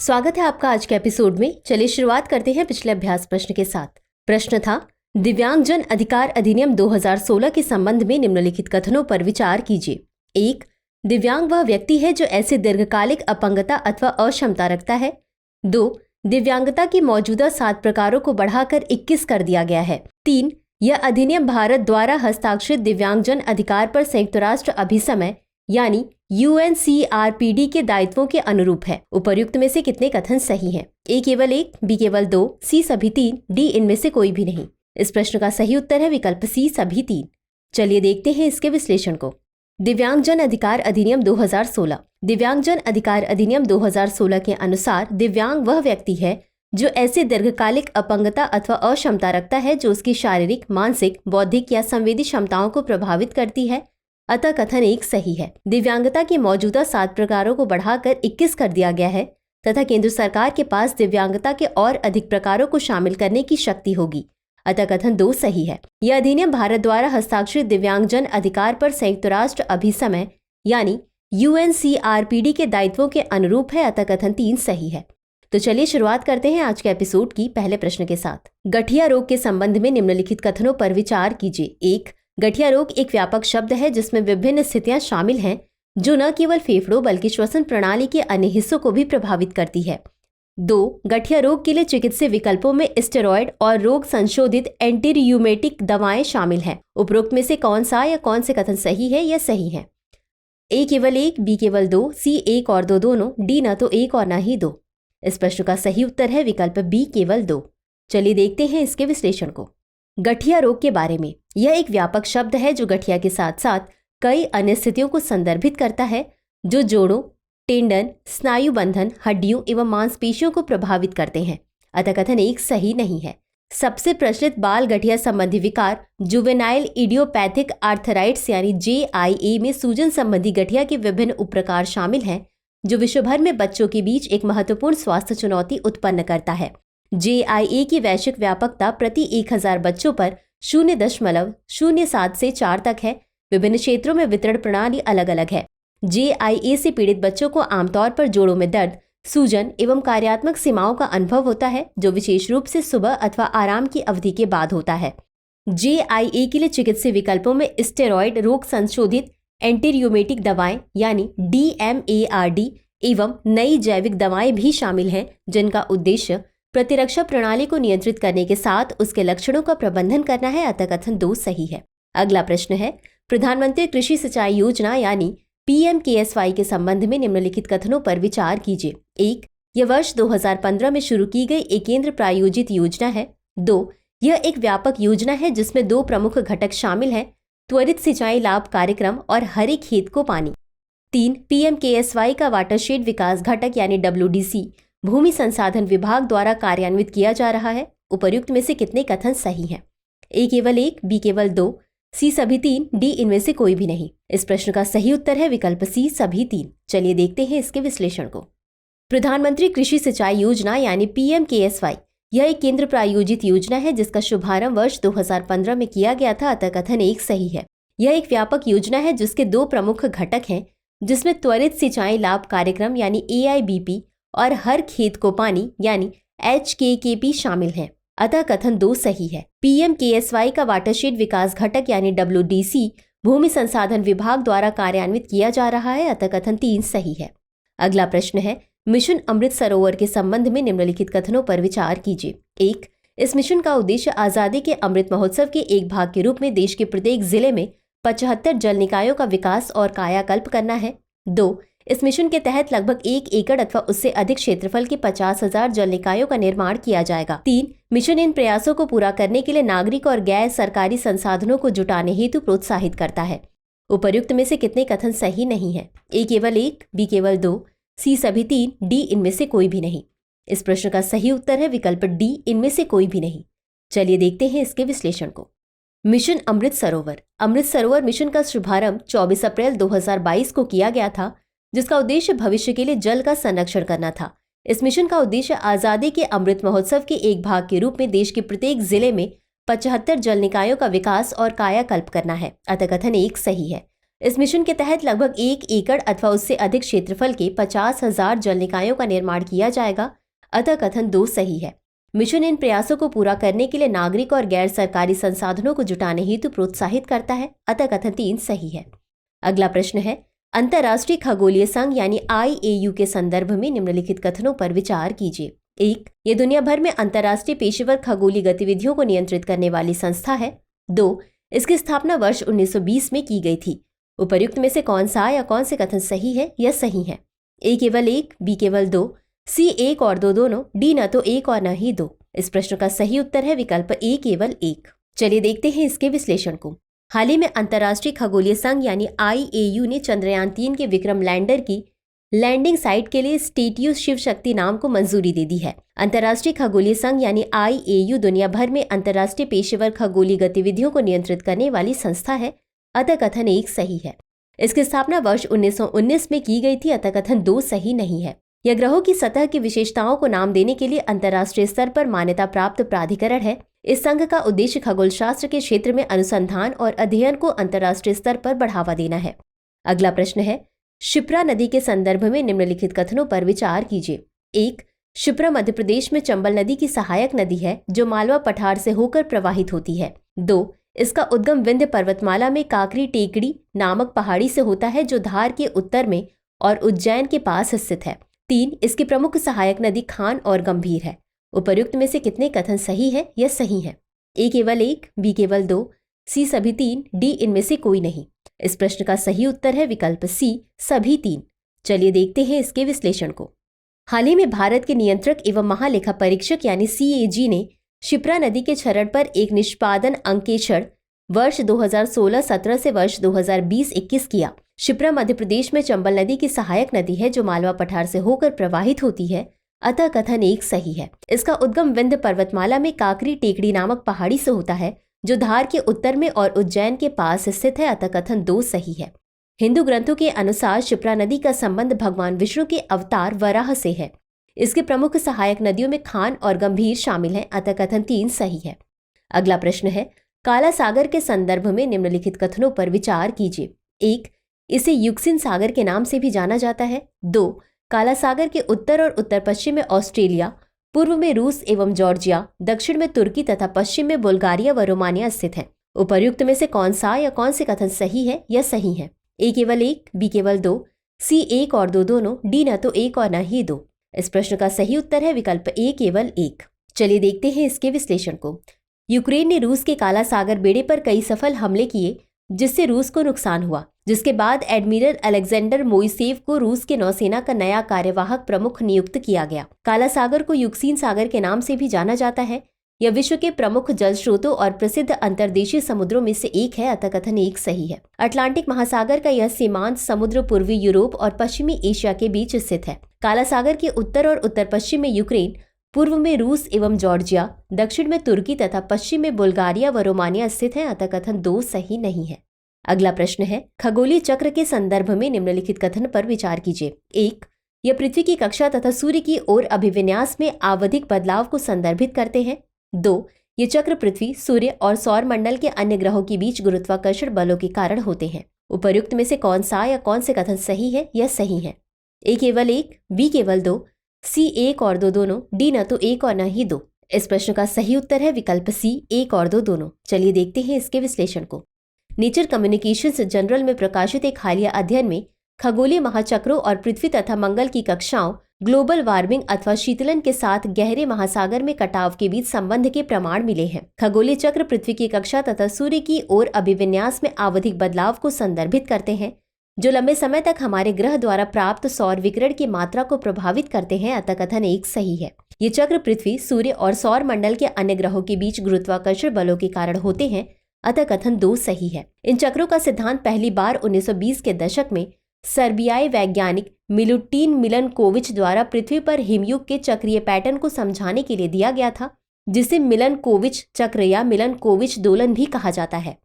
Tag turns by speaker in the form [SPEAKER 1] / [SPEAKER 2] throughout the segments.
[SPEAKER 1] स्वागत है आपका आज के एपिसोड में। चलिए शुरुआत करते हैं पिछले अभ्यास प्रश्न के साथ। प्रश्न था, दिव्यांगजन अधिकार अधिनियम 2016 के संबंध में निम्नलिखित कथनों पर विचार कीजिए। 1. दिव्यांग वह व्यक्ति है जो ऐसे दीर्घकालिक अपंगता अथवा अक्षमता रखता है। 2. दिव्यांगता की मौजूदा 7 प्रकारों को बढ़ाकर 21 कर दिया गया है। 3. यह अधिनियम भारत द्वारा हस्ताक्षरित दिव्यांगजन अधिकार पर संयुक्त राष्ट्र अभिसमय यानी UNCRPD के दायित्वों के अनुरूप है। उपर्युक्त में से कितने कथन सही हैं? A केवल 1, B केवल 2, C सभी 3, D इनमें से कोई भी नहीं। इस प्रश्न का सही उत्तर है विकल्प C सभी 3। चलिए देखते हैं इसके विश्लेषण को। दिव्यांगजन अधिकार अधिनियम 2016। दिव्यांगजन अधिकार अधिनियम 2016 के अनुसार दिव्यांग वह व्यक्ति है जो ऐसे दीर्घकालिक अपंगता अथवा अक्षमता रखता है जो उसकी शारीरिक, मानसिक, बौद्धिक या संवेदी क्षमताओं को प्रभावित करती है। अतः कथन 1 सही है। दिव्यांगता की मौजूदा 7 प्रकारों को बढ़ाकर 21 कर दिया गया है तथा केंद्र सरकार के पास दिव्यांगता के और अधिक प्रकारों को शामिल करने की शक्ति होगी। अतः कथन 2 सही है। यह अधिनियम भारत द्वारा हस्ताक्षरित दिव्यांगजन अधिकार पर संयुक्त राष्ट्र अभिसमय यानी UNCRPD के दायित्वों के अनुरूप है। अतः कथन 3 सही है। तो चलिए शुरुआत करते हैं आज के एपिसोड की पहले प्रश्न के साथ। गठिया रोग के संबंध में निम्नलिखित कथनों पर विचार कीजिए। 1. गठिया रोग एक व्यापक शब्द है जिसमें विभिन्न स्थितियां शामिल हैं जो न केवल फेफड़ों बल्कि श्वसन प्रणाली के अन्य हिस्सों को भी प्रभावित करती है। 2. गठिया रोग के लिए चिकित्सीय विकल्पों में स्टेरॉयड और रोग संशोधित एंटीरियूमेटिक दवाएं शामिल हैं। उपरोक्त में से कौन सा या कौन से कथन सही है या सही है? A केवल 1, B केवल 2, C 1 और 2 दोनों, D न तो 1 और न ही 2। इस प्रश्न का सही उत्तर है विकल्प B केवल 2। चलिए देखते हैं इसके विश्लेषण को। गठिया रोग के बारे में। यह एक व्यापक शब्द है जो गठिया के साथ साथ कई अन्य स्थितियों को संदर्भित करता है जो जोड़ों, टेंडन, स्नायु बंधन, हड्डियों एवं मांसपेशियों को प्रभावित करते हैं। अतः कथन 1 सही नहीं है। सबसे प्रचलित बाल गठिया संबंधी विकार जुवेनाइल इडियोपैथिक आर्थराइटिस यानी JIA में सूजन संबंधी गठिया के विभिन्न उपप्रकार शामिल हैं जो विश्व भर में बच्चों के बीच एक महत्वपूर्ण स्वास्थ्य चुनौती उत्पन्न करता है। JIA की वैश्विक व्यापकता प्रति 1000 बच्चों पर 0.07 से 4 तक है। विभिन्न क्षेत्रों में वितरण प्रणाली अलग अलग है। JIA से पीड़ित बच्चों को आमतौर पर जोड़ों में दर्द, सूजन एवं कार्यात्मक सीमाओं का अनुभव होता है जो विशेष रूप से सुबह अथवा आराम की अवधि के बाद होता है। JIA के लिए चिकित्सीय विकल्पों में स्टेरॉयड, रोग संशोधित एंटीरियोमेटिक दवाएं यानी DMARD एवं नई जैविक दवाएं भी शामिल हैं जिनका उद्देश्य प्रतिरक्षा प्रणाली को नियंत्रित करने के साथ उसके लक्षणों का प्रबंधन करना है। अतः कथन 2 सही है। अगला प्रश्न है, प्रधानमंत्री कृषि सिंचाई योजना यानी PMKSY के संबंध में निम्नलिखित कथनों पर विचार कीजिए। 1. यह वर्ष 2015 में शुरू की गई एक केंद्र प्रायोजित योजना है। 2. यह एक व्यापक योजना है जिसमें 2 प्रमुख घटक शामिल हैं, त्वरित सिंचाई लाभ कार्यक्रम और हरे खेत को पानी। 3. PMKSY का वाटरशेड विकास घटक यानी WDC भूमि संसाधन विभाग द्वारा कार्यान्वित किया जा रहा है। उपर्युक्त में से कितने कथन सही हैं? A केवल 1, B केवल 2, C सभी 3, D इनमें से कोई भी नहीं। इस प्रश्न का सही उत्तर है विकल्प C सभी 3। चलिए देखते हैं इसके विश्लेषण को। प्रधानमंत्री कृषि सिंचाई योजना यानी PMKSY यह एक केंद्र प्रायोजित योजना है जिसका शुभारंभ वर्ष 2015 में किया गया था। अतः कथन 1 सही है। यह एक व्यापक योजना है जिसके 2 प्रमुख घटक हैं जिसमें त्वरित सिंचाई लाभ कार्यक्रम यानी AIBP और हर खेत को पानी यानी HKKP शामिल हैं। अतः कथन 2 सही है। PMKSY का वाटरशेड विकास घटक यानी WDC भूमि संसाधन विभाग द्वारा कार्यान्वित किया जा रहा है। अतः कथन 3 सही है। अगला प्रश्न है, मिशन अमृत सरोवर के संबंध में निम्नलिखित कथनों पर विचार कीजिए। 1. इस मिशन का उद्देश्य आजादी के अमृत महोत्सव के एक भाग के रूप में देश के प्रत्येक जिले में 75 जल निकायों का विकास और कायाकल्प करना है। 2. इस मिशन के तहत लगभग 1 एकड़ अथवा उससे अधिक क्षेत्रफल के 50,000 जल निकायों का निर्माण किया जाएगा। 3. मिशन इन प्रयासों को पूरा करने के लिए नागरिक और गैर सरकारी संसाधनों को जुटाने हेतु प्रोत्साहित करता है। उपर्युक्त में से कितने कथन सही नहीं है? A केवल 1, B केवल 2, C सभी 3, D इनमें से कोई भी नहीं। इस प्रश्न का सही उत्तर है विकल्प D इनमें से कोई भी नहीं। चलिए देखते हैं इसके विश्लेषण को। मिशन अमृत सरोवर। अमृत सरोवर मिशन का शुभारंभ 24 अप्रैल 2022 को किया गया था जिसका उद्देश्य भविष्य के लिए जल का संरक्षण करना था। इस मिशन का उद्देश्य आजादी के अमृत महोत्सव के एक भाग के रूप में देश के प्रत्येक जिले में 75 जल निकायों का विकास और कायाकल्प करना है। अतः कथन 1 सही है। इस मिशन के तहत लगभग 1 एकड़ अथवा उससे अधिक क्षेत्रफल के 50,000 जल निकायों का निर्माण किया जाएगा। अतः कथन 2 सही है। मिशन इन प्रयासों को पूरा करने के लिए नागरिक और गैर सरकारी संसाधनों को जुटाने हेतु प्रोत्साहित करता है। अतः कथन 3 सही है। अगला प्रश्न है, अंतर्राष्ट्रीय खगोलीय संघ यानी IAU के संदर्भ में निम्नलिखित कथनों पर विचार कीजिए। 1. ये दुनिया भर में अंतर्राष्ट्रीय पेशेवर खगोलीय गतिविधियों को नियंत्रित करने वाली संस्था है। 2. इसकी स्थापना वर्ष 1920 में की गई थी। उपर्युक्त में से कौन सा या कौन से कथन सही है या सही है? A केवल 1, B केवल 2, C 1 और 2 दोनों, D न तो 1 और न ही 2। इस प्रश्न का सही उत्तर है विकल्प A केवल 1। चलिए देखते हैं इसके विश्लेषण को। हाल ही में अंतर्राष्ट्रीय खगोलीय संघ यानी IAU ने चंद्रयान 3 के विक्रम लैंडर की लैंडिंग साइट के लिए स्टेटियो शिव शक्ति नाम को मंजूरी दे दी है। अंतर्राष्ट्रीय खगोलीय संघ यानी IAU दुनिया भर में अंतर्राष्ट्रीय पेशेवर खगोलीय गतिविधियों को नियंत्रित करने वाली संस्था है। अतः कथन 1 सही है। इसकी स्थापना वर्ष 1919 में की गई थी। अतः कथन 2 सही नहीं है। यह ग्रहों की सतह की विशेषताओं को नाम देने के लिए अंतर्राष्ट्रीय स्तर पर मान्यता प्राप्त प्राधिकरण है। इस संघ का उद्देश्य खगोल शास्त्र के क्षेत्र में अनुसंधान और अध्ययन को अंतर्राष्ट्रीय स्तर पर बढ़ावा देना है। अगला प्रश्न है, शिप्रा नदी के संदर्भ में निम्नलिखित कथनों पर विचार कीजिए। 1. शिप्रा मध्य प्रदेश में चंबल नदी की सहायक नदी है जो मालवा पठार से होकर प्रवाहित होती है। 2. इसका उद्गम विंध्य पर्वतमाला में काकरी टेकड़ी नामक पहाड़ी से होता है जो धार के उत्तर में और उज्जैन के पास स्थित है। 3. इसकी प्रमुख सहायक नदी खान और गंभीर है। उपर्युक्त में से कितने कथन सही है या सही है? A केवल 1, B केवल 2, C सभी 3, D इनमें से कोई नहीं। इस प्रश्न का सही उत्तर है विकल्प C सभी 3। चलिए देखते हैं इसके विश्लेषण को। हाल ही में भारत के नियंत्रक एवं महालेखा परीक्षक यानी CAG ने शिप्रा नदी के क्षरण पर एक निष्पादन अंकेक्षण वर्ष 2016-17 से वर्ष 2020-21 किया। शिप्रा मध्य प्रदेश में चंबल नदी की सहायक नदी है जो मालवा पठार से होकर प्रवाहित होती है। अतः कथन 1 सही है। इसका उद्गम विंध्य पर्वतमाला में काकरी टेकड़ी नामक पहाड़ी से होता है जो धार के उत्तर में और उज्जैन के पास स्थित है। अतः कथन 2 सही है। हिंदू ग्रंथों के अनुसार शिप्रा नदी का संबंध भगवान विष्णु के अवतार वराह से है। इसके प्रमुख सहायक नदियों में खान और गंभीर शामिल हैं। अतः कथन 3 सही है। अगला प्रश्न है, काला सागर के संदर्भ में निम्नलिखित कथनों पर विचार कीजिए। 1. इसे युक्सिन सागर के नाम से भी जाना जाता है। 2. काला सागर के उत्तर और उत्तर पश्चिम में ऑस्ट्रेलिया, पूर्व में रूस एवं जॉर्जिया, दक्षिण में तुर्की तथा पश्चिम में बुल्गारिया व रोमानिया स्थित है। उपर्युक्त में से कौन सा या कौन से कथन सही है या सही है? A केवल 1, B केवल 2, C 1 और 2 दोनों, D न तो 1 और न ही 2। इस प्रश्न का सही उत्तर है विकल्प A केवल 1। चलिए देखते हैं इसके विश्लेषण को। यूक्रेन ने रूस के काला सागर बेड़े पर कई सफल हमले किए जिससे रूस को नुकसान हुआ, जिसके बाद एडमिरल अलेक्जेंडर मोइसेव को रूस के नौसेना का नया कार्यवाहक प्रमुख नियुक्त किया गया। काला सागर को युक्सिन सागर के नाम से भी जाना जाता है। यह विश्व के प्रमुख जल स्रोतों और प्रसिद्ध अंतर्देशीय समुद्रों में से एक है। अतः कथन 1 सही है। अटलांटिक महासागर का यह सीमांत समुद्र पूर्वी यूरोप और पश्चिमी एशिया के बीच स्थित है। काला सागर के उत्तर और उत्तर पश्चिम में यूक्रेन, पूर्व में रूस एवं जॉर्जिया, दक्षिण में तुर्की तथा पश्चिम में बुल्गारिया व रोमानिया स्थित है। अतः कथन 2 सही नहीं है। अगला प्रश्न है, खगोलीय चक्र के संदर्भ में निम्नलिखित कथन पर विचार कीजिए। 1. यह पृथ्वी की कक्षा तथा सूर्य की ओर अभिविन्यास में आवधिक बदलाव को संदर्भित करते हैं। 2. ये चक्र पृथ्वी, सूर्य और सौर मंडल के अन्य ग्रहों के बीच गुरुत्वाकर्षण बलों के कारण होते हैं। उपर्युक्त में से कौन सा या कौन से कथन सही है या सही है? A केवल 1, B केवल 2, C 1 और 2 दोनों, D न तो 1 और न ही 2। इस प्रश्न का सही उत्तर है विकल्प C 1 और 2 दोनों। चलिए देखते हैं इसके विश्लेषण को। नेचर कम्युनिकेशंस जर्नल में प्रकाशित एक हालिया अध्ययन में खगोलीय महाचक्रों और पृथ्वी तथा मंगल की कक्षाओं, ग्लोबल वार्मिंग अथवा शीतलन के साथ गहरे महासागर में कटाव के बीच संबंध के प्रमाण मिले हैं। खगोलीय चक्र पृथ्वी की कक्षा तथा सूर्य की ओर अभिविन्यास में आवधिक बदलाव को संदर्भित करते हैं जो लंबे समय तक हमारे ग्रह द्वारा प्राप्त सौर विकिरण की मात्रा को प्रभावित करते हैं। अतः कथन 1 सही है। ये चक्र पृथ्वी, सूर्य और सौर मंडल के अन्य ग्रहों के बीच गुरुत्वाकर्षण बलों के कारण होते हैं। अतः कथन 2 सही है। इन चक्रों का सिद्धांत पहली बार 1920 के दशक में सर्बियाई वैज्ञानिक मिलुटिन मिलनकोविच द्वारा पृथ्वी पर हिमयुग के चक्रीय पैटर्न को समझाने के लिए दिया गया था, जिसे मिलनकोविच चक्र या मिलनकोविच दोलन भी कहा जाता है।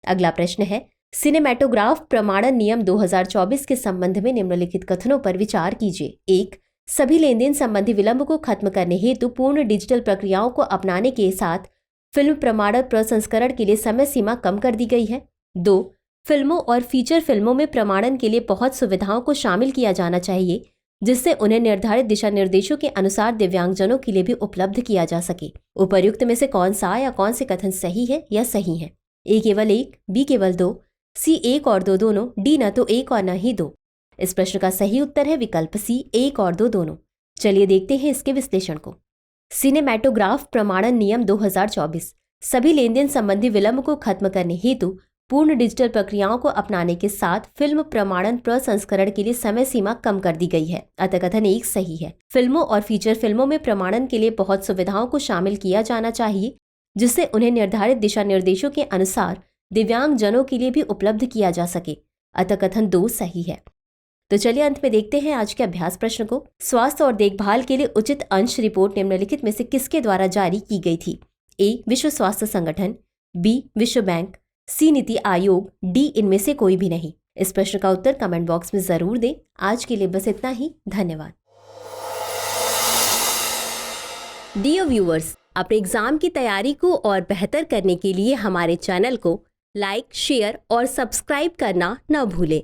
[SPEAKER 1] अगला प्रश्न है, सिनेमैटोग्राफ प्रमाणन नियम 2024 के संबंध में निम्नलिखित कथनों पर विचार कीजिए। 1. सभी लेन देन संबंधी विलंब को खत्म करने हेतु पूर्ण डिजिटल प्रक्रियाओं को अपनाने के साथ फिल्म प्रमाणन प्रसंस्करण के लिए समय सीमा कम कर दी गई है। 2. फिल्मों और फीचर फिल्मों में प्रमाणन के लिए बहुत सुविधाओं को शामिल किया जाना चाहिए जिससे उन्हें निर्धारित दिशा निर्देशों के अनुसार दिव्यांगजनों के लिए भी उपलब्ध किया जा सके। उपर्युक्त में से कौन सा या कौन से कथन सही है या सही है? ए केवल 1, बी केवल 2, सी 1 और 2 दोनों, डी न तो 1 और न ही 2। इस प्रश्न का सही उत्तर है विकल्प सी 1 और 2 दोनों। चलिए देखते हैं इसके विश्लेषण को। सिनेमैटोग्राफ प्रमाणन नियम 2024 सभी लेन देन संबंधी विलंब को खत्म करने हेतु पूर्ण डिजिटल प्रक्रियाओं को अपनाने के साथ फिल्म प्रमाणन प्रसंस्करण के लिए समय सीमा कम कर दी गई है। अतः कथन 1 सही है। फिल्मों और फीचर फिल्मों में प्रमाणन के लिए बहुत सुविधाओं को शामिल किया जाना चाहिए जिससे उन्हें निर्धारित दिशा निर्देशों के अनुसार दिव्यांग जनों के लिए भी उपलब्ध किया जा सके। अतः कथन 2 सही है। तो चलिए अंत में देखते हैं आज के अभ्यास प्रश्न को। स्वास्थ्य और देखभाल के लिए उचित अंश रिपोर्ट निम्नलिखित में से किसके द्वारा जारी की गई थी? ए विश्व स्वास्थ्य संगठन, बी विश्व बैंक, सी नीति आयोग, डी इनमें से कोई भी नहीं। इस प्रश्न का उत्तर कमेंट बॉक्स में जरूर दें। आज के लिए बस इतना ही। धन्यवाद। डियर व्यूअर्स, अपने एग्जाम की तैयारी को और बेहतर करने के लिए हमारे चैनल को लाइक, शेयर और सब्सक्राइब करना न भूलें।